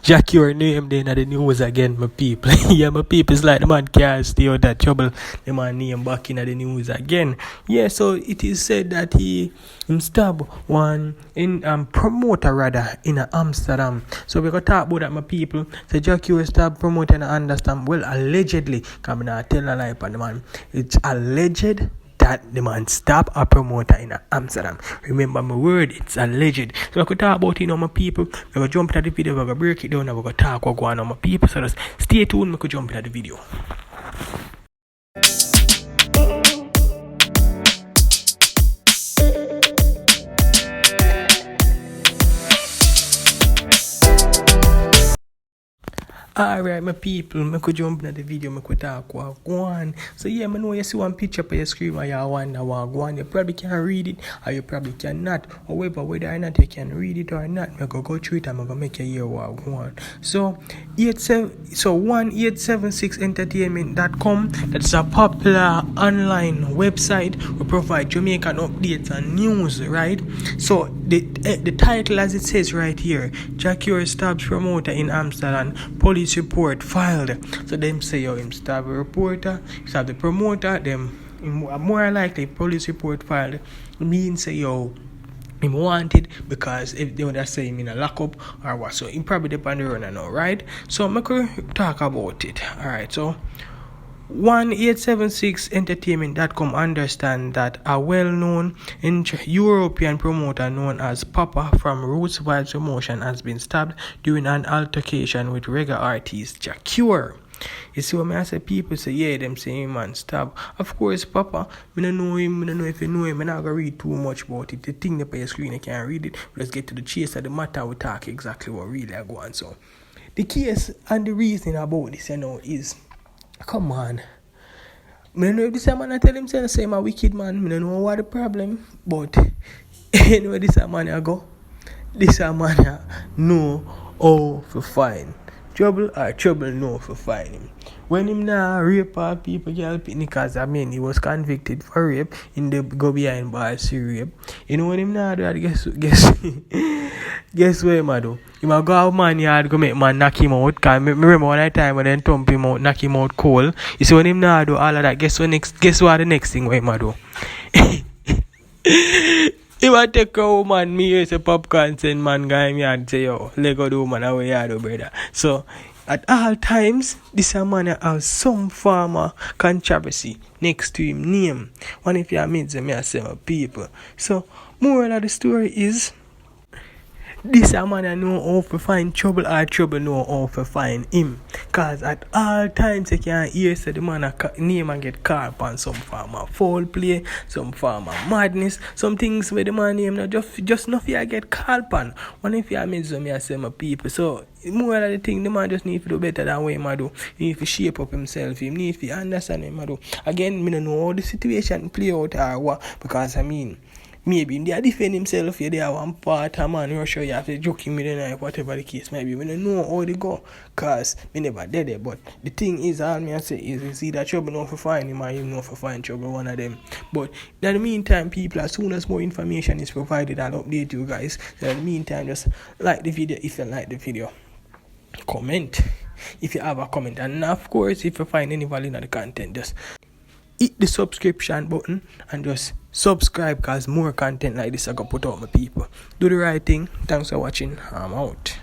Jah Cure name then at the news again, my people. Yeah, my people, it's like the man can't stay out that trouble. The man name back in at the news again. Yeah, so it is said that he stabbed one in promoter rather in Amsterdam. So we're gonna talk about that, my people. So Jah Cure stabbed promoter in Amsterdam. Well, allegedly, come not tell a lie upon the man. It's alleged that the man stab a promoter in Amsterdam. Remember my word, it's alleged. So I could talk about it, my people. We're going to jump into the video, we're going to break it down, and we're going to talk what going on, my people. So just stay tuned, we could jump into the video. Alright, my people, I could jump into the video, I could talk what go on. So yeah, I know you see one picture on your screen and you wonder what go on. You probably can read it or you probably cannot. However, whether or not you can read it or not, I'm going to go through it and I'm going to make you hear what go on. So 1876entertainment.com, that's a popular online website. We provide Jamaican updates and news, right? So the title, as it says right here, Jah Cure stabs promoter in Amsterdam, police report filed. So them say him stab a reporter, stab the promoter, them more likely police report filed means say him wanted because if they would say him in a lockup or what. So him probably depend on the run now, right? So I'm gonna talk about it. Alright, so 1876entertainment.com understand that a well-known European promoter known as Papa from Roadie Vibes Promotion has been stabbed during an altercation with Reggae artist Jah Cure. You see what I say? People say, yeah, them say him man stab. Of course, Papa, I don't know him, I don't know if you know him, I'm not going to read too much about it. The thing that on your screen, you can't read it. Let's get to the chase of the matter, we talk exactly what really I go on. So, the case and the reason about this, is come on. I don't know if this man I tell him say I'm a wicked man. I don't know what the problem. But anyway, this man I go. This man I know how to find trouble or trouble know for find him. When him now rape all people, girl, because he was convicted for rape in the go behind bars rape. You know when him now do that, guess what him do? He might go out man yard go make man knock him out. Cause me remember one time when they thump him out, knock him out cold. You see when him now do all of that, guess what the next thing what him do? He might take a woman, me use a popcorn send man guy me and say yo, Lego the woman away yard brother. So at all times, this man has some form of controversy next to him name. One if you meet them, I say people. So moral of the story is this man know how to find trouble or trouble know how to find him. Cause at all times you can hear say the man name and get caught upon some form of foul play, some form of madness, some things where the man name not just nothing I get caught upon. One if you meet them, I say my people. So more of the thing, the man just need to do better than what he do. He need to shape up himself. He need to understand what he do. Again, I don't know how the situation play out or what, because maybe they defend himself, they have one part, a man rush you have to joke him with the knife, whatever the case might be. We don't know how they go, because we never did it. But the thing is, all me I say is see that trouble not for find him, or him not for find trouble, one of them. But in the meantime, people, as soon as more information is provided, I'll update you guys. So in the meantime, just like the video if you like the video. Comment if you have a comment, and of course if you find any value in the content, just hit the subscription button and just subscribe, because more content like this I got put out, my people. Do the right thing. Thanks for watching. I'm out.